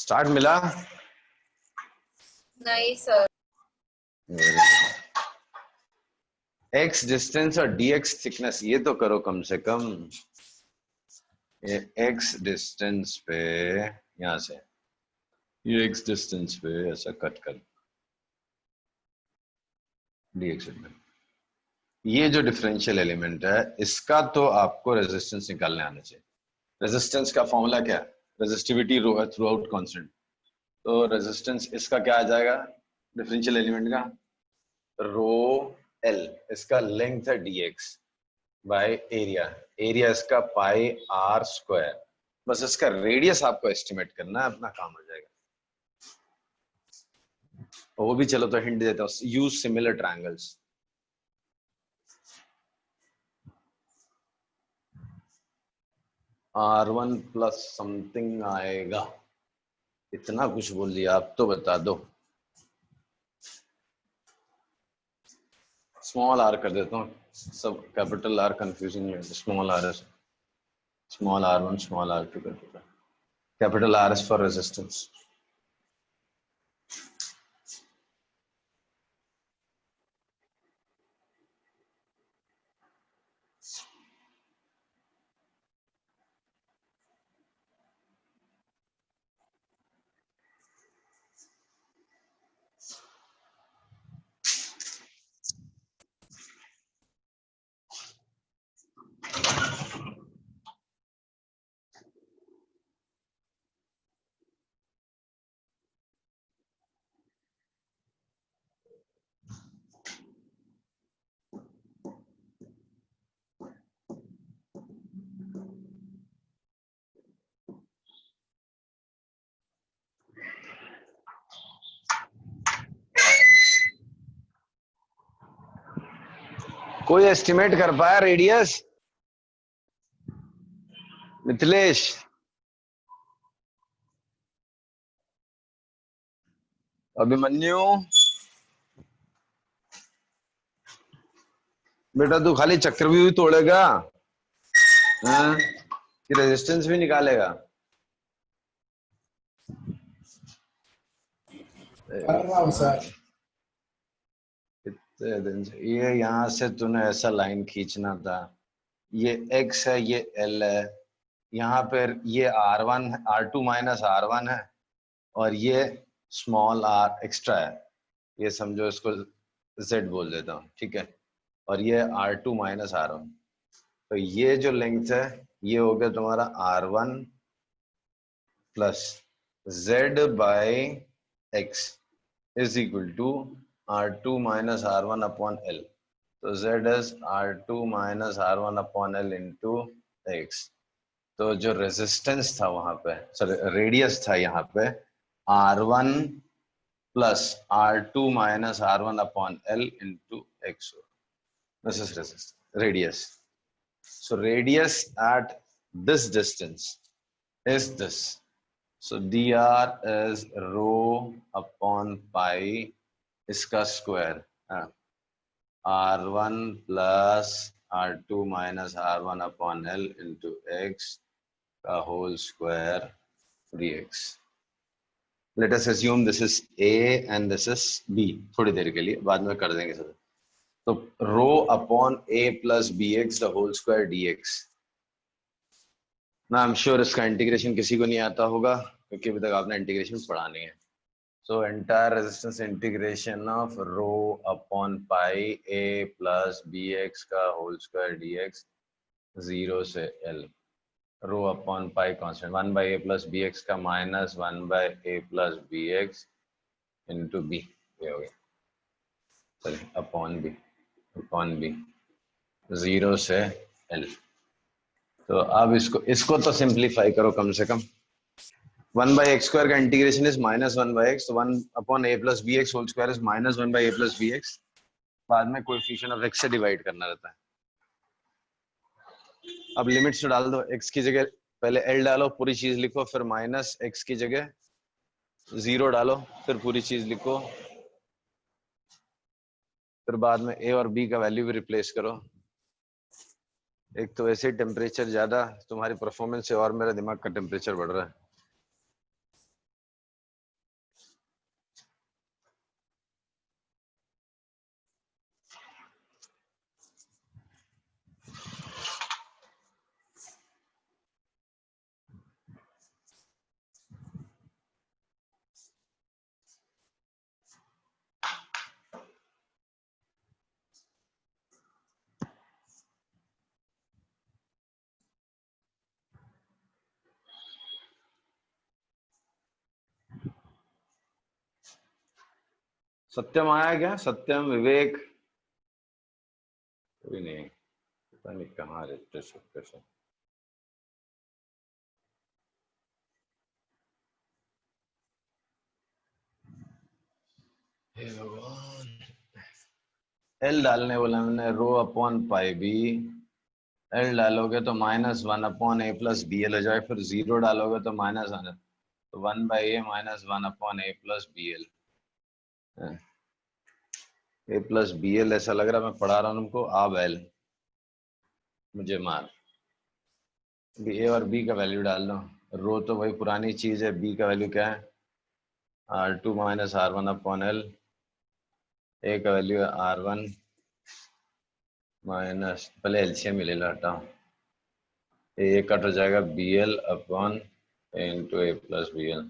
Start मिला नहीं sir. X distance और dx थिकनेस ये तो करो कम से कम। ये एक्स डिस्टेंस पे यहां से ये एक्स डिस्टेंस पे ऐसा कट कर dx में ये जो डिफरेंशियल एलिमेंट है इसका तो आपको रेजिस्टेंस निकालने आना चाहिए। रेजिस्टेंस का फॉर्मूला क्या है? रेजिस्टिविटी रो है थ्रू आउट कांस्टेंट। तो रेजिस्टेंस इसका क्या आ जाएगा डिफरेंशियल एलिमेंट का? रो एल, इसका लेंथ है dx बाय एरिया। एरिया इसका पाई आर स्क्वायर। बस इसका रेडियस आपको एस्टिमेट करना है, अपना काम हो जाएगा। और वो भी चलो तो हिंट देता हूँ, use similar triangles. R1 plus something आएगा, इतना कुछ बोल दिया, आप तो बता दो। स्मॉल आर कर देता हूँ, सब कैपिटल आर कंफ्यूजिंग है। स्मॉल आर है, स्मॉल R1 स्मॉल R2 कर देता, capital R is for resistance. कोई एस्टिमेट कर पाया रेडियस? मिथिलेश, अभिमन्यु, बेटा तू खाली चक्रव्यूह तोड़ेगा कि रेजिस्टेंस भी निकालेगा? कर रहा हूं सर। कितने दिन से ये यहां से तूने ऐसा लाइन खींचना था। ये x है, ये l है, यहाँ पर ये R1 R2 माइनस R1 है, और ये स्मॉल r एक्स्ट्रा है। ये समझो, इसको z बोल देता हूँ, ठीक है। और ये R2 माइनस R1, तो ये जो लेंथ है ये हो गया तुम्हारा R1 plus z by x is equal to R2 minus R1 upon L। तो z is R2 minus R1 upon L into x। तो जो रेजिस्टेंस था वहां पे, सॉरी रेडियस था यहाँ पे, R1 plus R2 minus R1 upon L into x। This is resistance, radius. So radius at this distance is this. So dr is rho upon pi इसका square, R1 plus R2 minus R1 upon L into x का whole square dx. Let us assume this is A and this is B, थोड़ी देर के लिए, बाद में कर देंगे सब। तो rho upon a plus B x the whole square d x. ना आई एम श्योर इसका इंटीग्रेशन किसी को नहीं आता होगा, क्योंकि अभी तक आपने इंटीग्रेशन पढ़ा नहीं है। So entire resistance integration of rho upon pi a plus B x का होल स्क्वायर डी एक्स 0 से l। Rho upon pi constant 1 by A plus B x का minus 1 by A plus B x into B, ये हो गया, चलिए upon B 0 से l। तो अब इसको तो सिंप्लीफाई करो कम से कम। 1 बाई एक्स स्क्वायर का integration is minus 1 by x, तो 1 upon a plus B x whole square is minus 1 by A plus B x. बाद में कोएफिशिएंट ऑफ एक्स से डिवाइड करना रहता है। अब लिमिट्स तो डाल दो, एक्स की जगह पहले एल डालो, पूरी चीज लिखो, फिर माइनस एक्स की जगह 0 डालो, फिर पूरी चीज लिखो, फिर बाद में ए और बी का वैल्यू भी रिप्लेस करो। एक तो वैसे टेम्परेचर ज्यादा तुम्हारी परफॉर्मेंस से, और मेरा दिमाग का टेम्परेचर बढ़ रहा है। सत्यम आया क्या? सत्यम, विवेक? कोई नहीं, पता नहीं कहाँ रहते सब। हे भगवान। एल डालने बोला मैंने, rho upon pi b. L डालोगे तो -1/a+bl हो जाए, फिर 0 डालोगे तो माइनस आना, तो 1/a -1/a+bl। a+bl ऐसा लग रहा है मैं पढ़ा रहा हूँ तुमको, अब एल मुझे मार। ए और बी का वैल्यू डाल दो। रो तो वही पुरानी चीज है, बी का वैल्यू क्या है? R2 - R1/L। ए का वैल्यू है R1 माइनस, पहले एलसीएम ले लो, हटाओ। ए कट हो जाएगा BL/A+BL।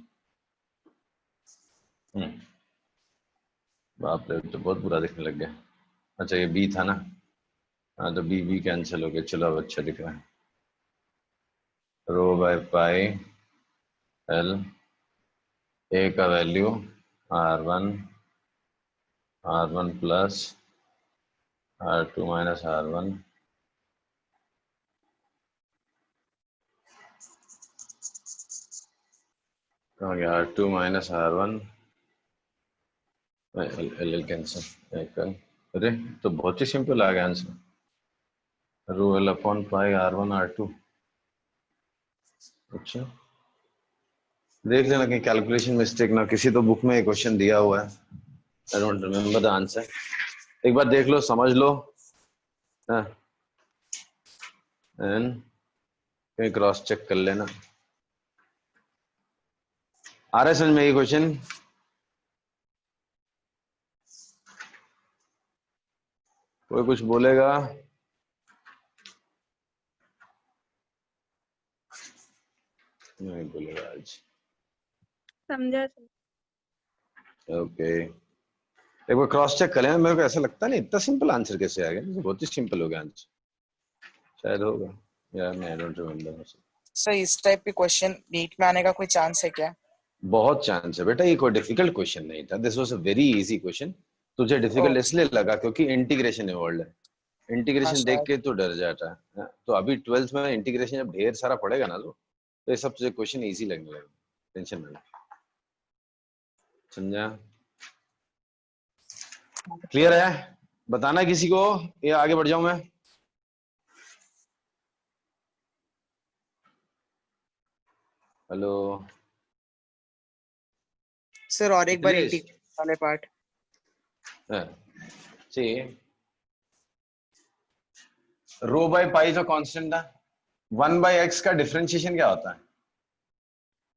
बाप रे, तो बहुत बुरा दिखने लग गया। अच्छा ये बी था ना? हाँ तो बी कैंसिल हो गया, चलो अब अच्छा दिख रहा है। रो बाय पाई एल, ए का value R1 plus R2 minus R1। कहाँ गया? R2 minus R1, L cancel. अरे तो बहुत ही सिंपल आ गया answer. Rho L upon pi R1 R2। अच्छा, देख लेना कि कैलकुलेशन मिस्टेक ना, किसी तो बुक में एक क्वेश्चन दिया हुआ है, I don't remember the answer. एक बार देख लो, समझ लो, एंड कहीं क्रॉस चेक कर लेना। आ रहा है समझ में ये क्वेश्चन? कोई कुछ बोलेगा? नहीं बोलेगा आज। समझा। ओके, एक बार क्रॉस चेक कर लेना। मेरे को ऐसा लगता नहीं इतना सिंपल आंसर कैसे आ गया, बहुत ही सिंपल हो गया आंसर, शायद होगा यार, मैं आई डोंट रिमेम्बर। सर इस टाइप के क्वेश्चन नीट में आने का कोई चांस है क्या? बहुत चांस है बेटा, ये कोई डिफिकल्ट क्वेश्चन नहीं था, this was a very easy question. तुझे डिफिकल्ट इसलिए लगा क्योंकि इंटीग्रेशन इन्वॉल्व है, हाँ इंटीग्रेशन देख शायद। के तो डर जाता है। तो अभी 12th में इंटीग्रेशन जब ढेर सारा पड़ेगा ना, तो ये सब तुझे क्वेश्चन इजी लगने लगेगा, टेंशन मत ले। समझा? क्लियर है? बताना किसी को, ये आगे बढ़ जाऊं मैं? हेलो सर और एक बार मिथिलेश, इंटीग्रेशन वाले पार्ट। रो बाय पाई जो कांस्टेंट था, 1/x का डिफरेंशिएशन क्या होता है?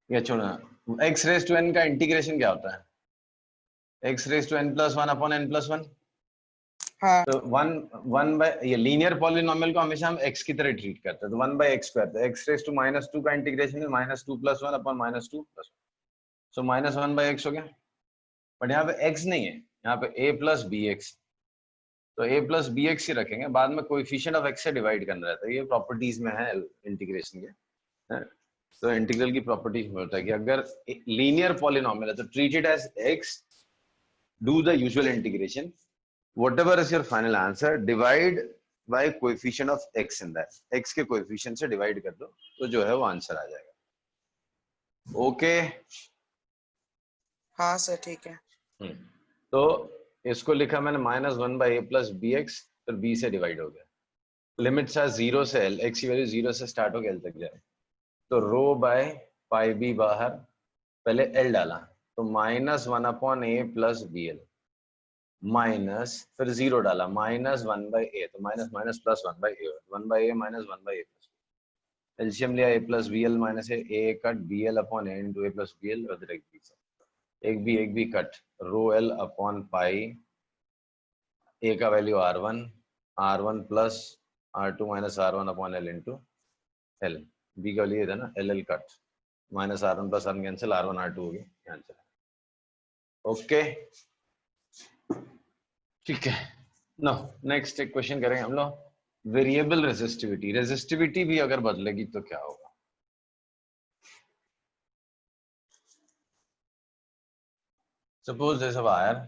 या छोड़ना, x⁻n का इंटीग्रेशन क्या होता है? x⁻n+1/n+1। हाँ तो वन बाय, ये लीनियर पॉलिनोमियल को हमेशा हम x की तरह ट्रीट करते हैं, तो 1/x² तो x⁻² का इंटीग्रेशन है -2 + 1/-2 + 1, सो -1/x हो गया। बट यहाँ पे x नहीं है, यहाँ पे a+bx, तो a+bx ही रखेंगे, बाद में कोएफिशिएंट ऑफ x से डिवाइड करना रहता है, ये प्रॉपर्टीज में है इंटीग्रेशन के। तो इंटीग्रल की प्रॉपर्टीज में होता है कि अगर लीनियर पॉलिनोमियल है तो treat it as x, do the usual integration, whatever is your final answer, divide by coefficient of x in that, x के कोएफिशिएंट से डिवाइड कर दो तो जो है वो आंसर आ जाएगा। ओके हाँ सर ठीक है। तो इसको लिखा मैंने -1/a+bx, फिर b से डिवाइड हो गया, लिमिट्स आर 0 से l, x की वैल्यू 0 से स्टार्ट होकर l तक जाए, तो रो बाय पाई b बाहर, पहले l डाला तो -1/a+bl माइनस, फिर 0 डाला -1/a, तो minus minus plus 1/a, 1/a minus 1/a, LCM लिया a+bl minus a cut bl/a into a+bl, एक b cut, rho l upon pi, a का value R1 plus R2 minus R1/l into l, b का value था ना l cut, -R1 plus R1 cancel, R1 R2 हो गया answer. Okay ठीक है, no next एक क्वेश्चन करेंगे हम लोग, वेरिएबल रेजिस्टिविटी। रेजिस्टिविटी भी अगर बदलेगी तो क्या होगा? Suppose there's a wire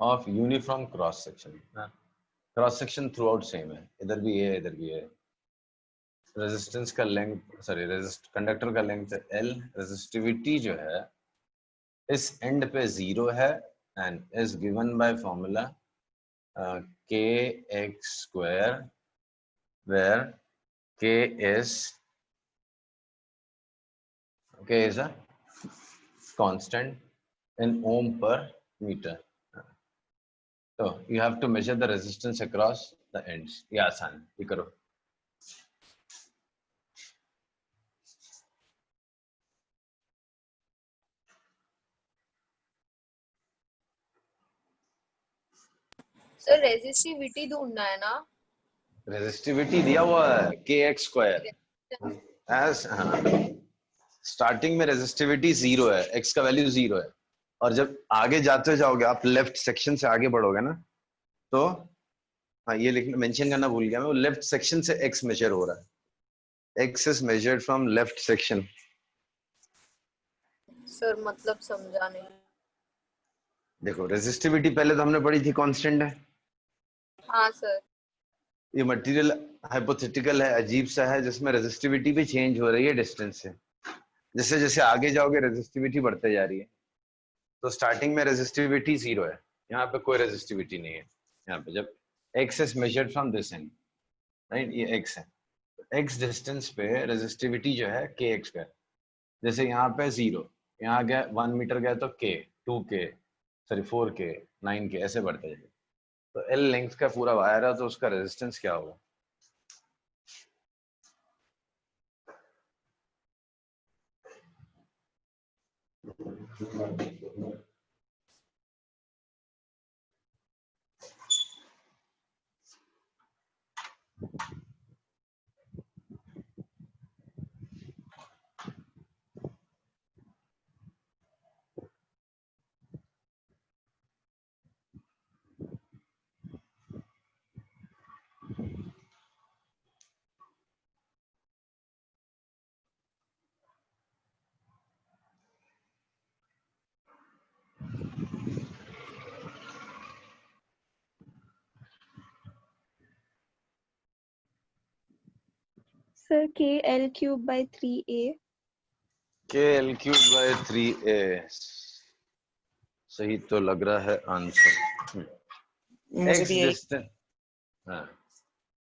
of uniform cross section, cross section through out same है, इधर भी है इधर भी है। रेजिस्टेंस का लेंथ सॉरी कंडक्टर का लेंथ है L, रेजिस्टिविटी जो है इस एंड पे 0 है and is given by formula kx² where k is a constant in ohm per meter. So you have to measure the resistance across the ends. ये आसान है, ये करो। सर रेजिस्टिविटी ढूंढना है ना? रेजिस्टिविटी दिया हुआ है kx²। एज स्टार्टिंग में रेजिस्टिविटी 0 है, x का वैल्यू 0 है, और जब आगे जाते जाओगे आप लेफ्ट सेक्शन से आगे बढ़ोगे ना, तो हाँ ये लिखना मेंशन करना भूल गया मैं, वो लेफ्ट सेक्शन से x मेजर हो रहा है, x is measured from left section. Sir मतलब समझा नहीं। देखो रेजिस्टिविटी पहले तो हमने पढ़ी थी कांस्टेंट है। हाँ सर। ये मटेरियल हाइपोथेटिकल है, अजीब सा है, जिसमें रेजिस्टिविटी भी चेंज हो रही है डिस्टेंस से। जैसे जैसे आगे जाओगे रेजिस्टिविटी बढ़ते जा रही है। तो स्टार्टिंग में रेजिस्टिविटी 0 है, यहाँ पे कोई रेजिस्टिविटी नहीं है। यहाँ पे जब x is measured from this end, right, ये x है, x डिस्टेंस पे रेजिस्टिविटी जो है kx²। जैसे यहाँ पे 0, यहाँ गया 1 मीटर गया तो k, 2k, sorry 4k, 9k, ऐसे बढ़ते जाएगा। तो L लेंथ का पूरा वायर है, तो उसका रेजिस्टेंस क्या होगा? Sir KL³/3A। KL³/3A सही तो लग रहा है आंसर। मुझे x भी यही। डिस्टेंस, हाँ,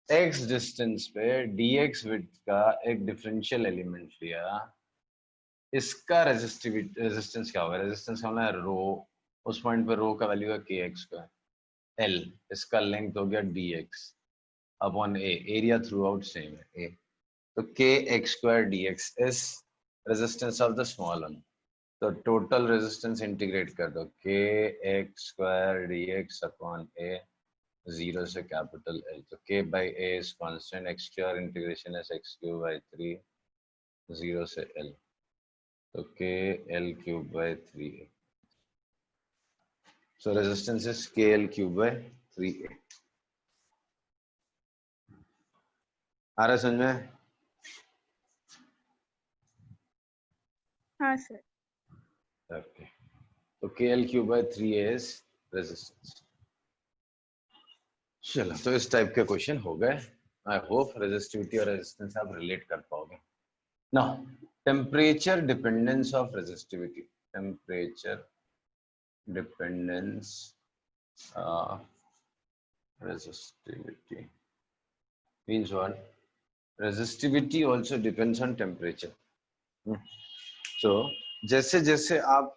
x डिस्टेंस पे dx विड्थ का एक डिफरेंशियल एलिमेंट लिया, इसका रेजिस्टेंस क्या होगा? रेजिस्टेंस का मतलब रो, उस पॉइंट पे रो का वैल्यू है kx², l इसका लेंथ हो गया dx upon a, area through out same है a, तो kx² dx is resistance of the small one. तो टोटल रेजिस्टेंस इंटीग्रेट कर दो, kx² dx अपॉन a, 0 से कैपिटल L, तो k/a is constant, x² integration is x³/3, 0 से L, तो KL³/3A। So resistance is KL³/3A। आ रहा समझ में? हाँ सर। Okay. तो KL³/3A is resistance। चलो, तो इस टाइप के क्वेश्चन हो गए। आई होप रेजिस्टिविटी और रेजिस्टेंस आप रिलेट कर पाओगे। Now temperature dependence of resistivity, temperature dependence of resistivity means what? Resistivity also depends on temperature. So जैसे जैसे आप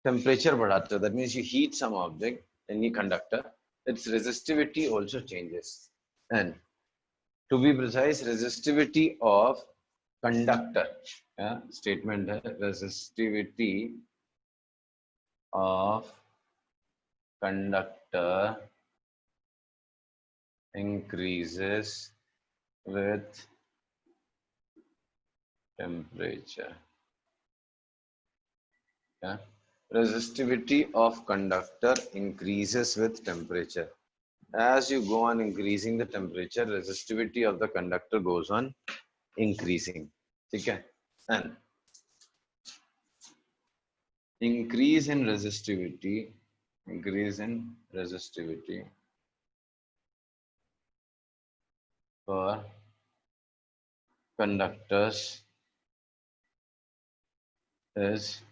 temperature बढ़ाते हो, that means you heat some object, any conductor, its resistivity also changes. And to be precise, resistivity of conductor, statement है, resistivity of conductor increases with temperature. Yeah? Resistivity of conductor increases with temperature. As you go on increasing the temperature, resistivity of the conductor goes on increasing. Okay? And increase in resistivity increase in resistivity for conductors is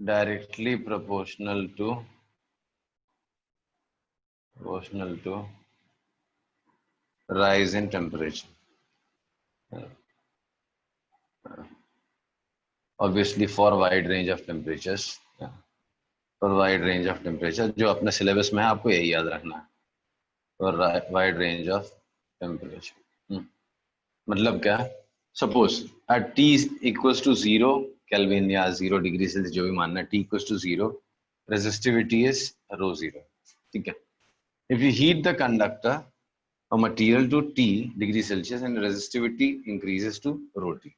directly proportional to rise in temperature. Obviously for wide range of temperatures, for wide range of temperature, जो अपने syllabus में है आपको यही याद रखना है, for wide range of temperature. मतलब क्या, suppose at T equals to 0 Kelvin या 0 डिग्री सेल्सियस जो भी मानना है, T equals to 0, resistivity is rho 0. ठीक है. If you heat the conductor or material to T degree Celsius and resistivity increases to rho T.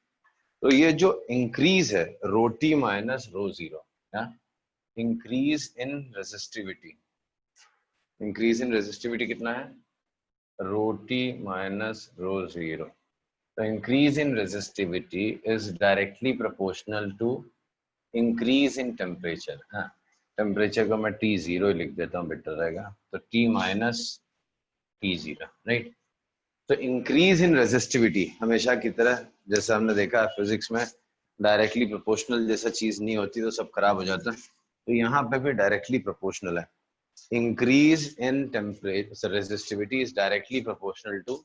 तो ये जो इंक्रीज है rho T minus rho 0, increase in resistivity कितना है, rho T minus rho 0. The increase in resistivity is directly proportional to increase in temperature. Temperature को मैं T0 लिख देता हूँ, बेटर रहेगा. तो T minus T0, राइट. तो इंक्रीज इन रेजिस्टिविटी हमेशा की तरह जैसा हमने देखा फिजिक्स में डायरेक्टली प्रोपोर्शनल जैसा चीज नहीं होती तो सब खराब हो जाता है, तो यहाँ पे भी डायरेक्टली प्रोपोर्शनल है. Increase in temperature resistivity is directly proportional to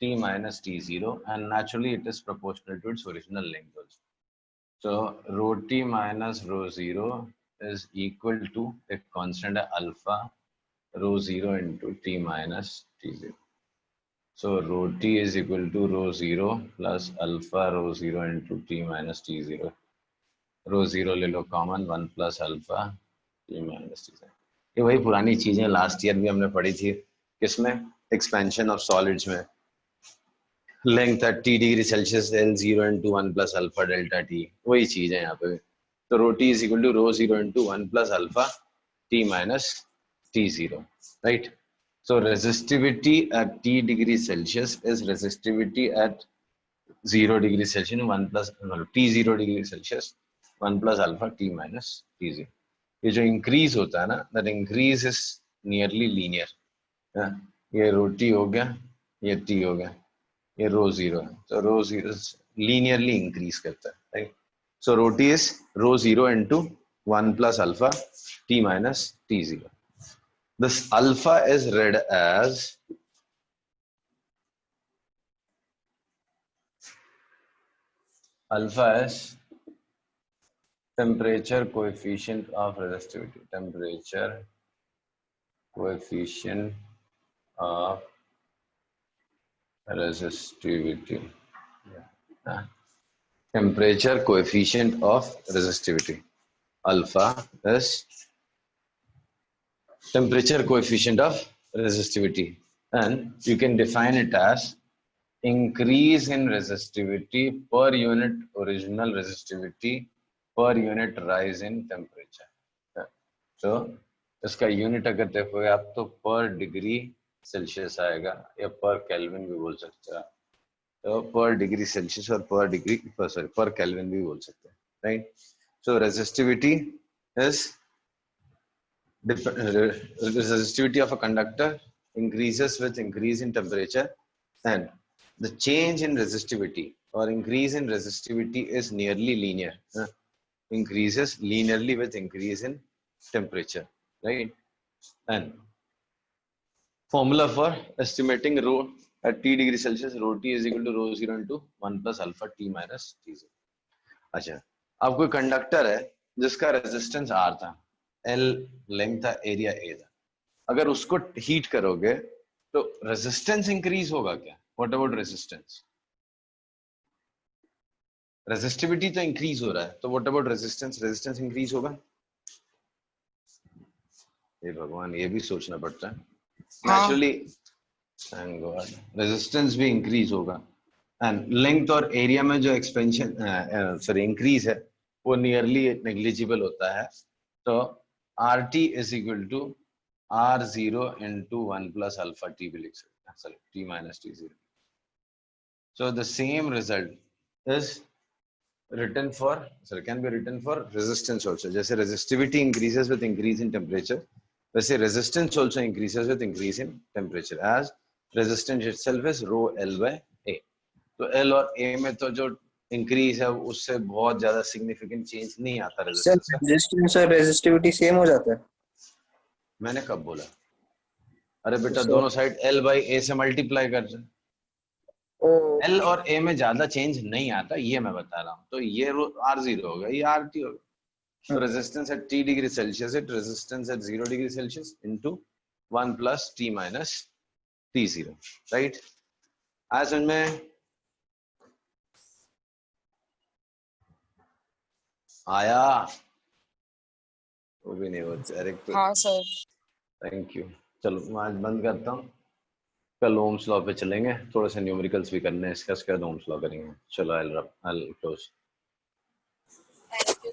T minus T0 and naturally it is proportional to its original length also. So rho T minus rho 0 is equal to a constant alpha rho 0 into T minus T0. So rho T is equal to rho 0 plus alpha rho 0 into T minus T0. Rho 0 ले लो common, 1 plus alpha T minus T0. ये वही पुरानी चीजें last year भी हमने पढ़ी थी, किसमें, एक्सपेंशन ऑफ सॉलिड्स में. लेंथ है T degree Celsius L0 into 1 plus alpha delta T, वही चीज है यहाँ पे. तो rho T is equal to rho 0 into 1 plus alpha T minus T0, right? So resistivity at T degree Celsius is resistivity at 0 degree Celsius 1 plus T0 degree Celsius 1 plus alpha T minus T0. ये जो increase होता है ना, that increase is nearly linear. ये rho T हो गया, ये T हो गया, ये rho 0 है, तो rho 0 linearly increase करता है, right? So rho T is rho 0 into 1 plus alpha T minus T0. This alpha is read as alpha is temperature coefficient of resistivity. Temperature coefficient of resistivity. Temperature coefficient of resistivity. Alpha is temperature coefficient of resistivity, and you can define it as increase in resistivity per unit original resistivity per unit rise in temperature. So इसका unit अगर देखोगे आप तो पर degree Celsius आएगा या पर kelvin भी बोल सकते हैं, तो पर डिग्री सेल्सियस और पर केल्विन भी बोल सकते हैं, right. So resistivity is resistivity of a conductor increases with increase in temperature, and the change in resistivity or increase in resistivity is nearly linear, increases linearly with increase in temperature, right? And formula for estimating rho at T degree Celsius, rho T is equal to rho 0 into 1 plus alpha T minus T0. अच्छा, अब कोई conductor है जिसका resistance R था, L length था, area A था, अगर उसको हीट करोगे तो रेजिस्टेंस इंक्रीज होगा क्या? What about resistance? रेजिस्टिविटी तो इंक्रीज हो रहा है, तो what about resistance? Resistance increase होगा? ये भगवान, ये भी सोचना पड़ता है. नेचुरली थैंक गॉड रेजिस्टेंस भी इंक्रीज होगा, एंड लेंथ और एरिया में जो एक्सपेंशन इंक्रीज है वो नियरली नेग्लिजिबल होता है. तो RT is equal to R0 into 1 plus alpha T भी लिख सकते हैं, sorry T minus T0. So the same result is written for, sir, can be written for resistance also. जैसे resistivity increases with increase in temperature, वैसे resistance also increases with increase in temperature, as resistance itself is rho L by A. तो L और A में तो जो increase है उससे बहुत ज्यादा significant change नहीं आता सर resistance का। रेजिस्टेंस और रेजिस्टिविटी सेम हो जाता है? मैंने कब बोला? अरे बेटा सर दोनों साइड L by A से मल्टीप्लाई कर दे। ओ L और A में ज्यादा चेंज नहीं आता, ये मैं बता रहा हूँ। तो ये R0 होगा, ये RT होगा। So resistance at T degree Celsius at resistance at 0 degree Celsius into 1 plus T minus T0, right? आज समझ में आया? वो भी नहीं होता डायरेक्ट। हाँ सर। Thank you. चलो मैं आज बंद करता हूँ, कल ओम्स लॉ पे चलेंगे, थोड़े से न्यूमेरिकल्स भी करने हैं, इसका ओम्स लॉ करेंगे। चलो आई क्लोज। Thank you.